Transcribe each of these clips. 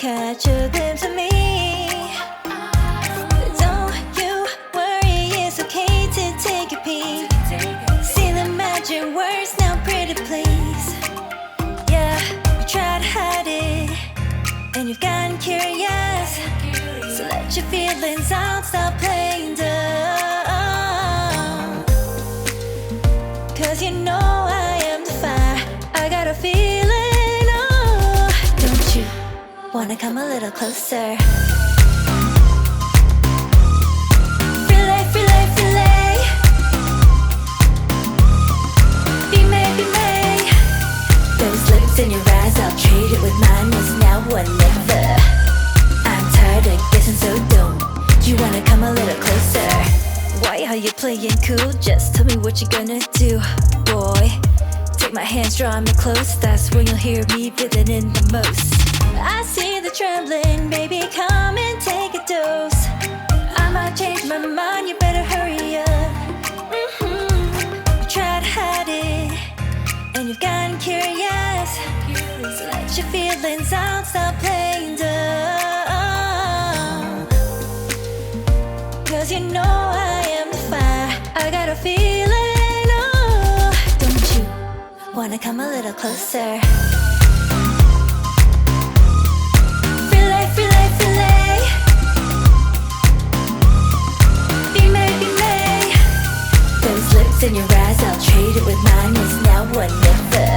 catch a glimpse of me. Don't you worry, it's okay to take a peek. See the magic words now, pretty please. Yeah, you try to hide it, and you've gotten curious. So let your feelings out, stop playing dumb. Cause you know I am the fire, I got a feeling, oh. Don't you wanna come a little closer? Filet, filet, filet. Be made, be made. Those lips in your eyes, I'll trade it with mine. It's now or never. I'm tired of guessing, so don't you wanna come a little closer? Why are you playing cool? Just tell me what you're gonna do, boy. Take my hands, draw me close. That's when you'll hear me feeling in the most. I see the trembling, baby, come and take a dose. I might change my mind, you better hurry up. You try to hide it, and you've gotten curious. So let your feelings out, stop playing dumb. Cause you know I am the fire, I got a feeling, oh. Don't you wanna come a little closer? Filet, filet, filet. Be made, be made. Those lips in your eyes, I'll trade it with mine. It's now or never.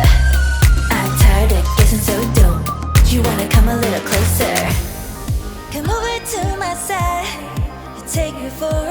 I'm tired of guessing, so don't you wanna come a little closer? Come over to my side, take me for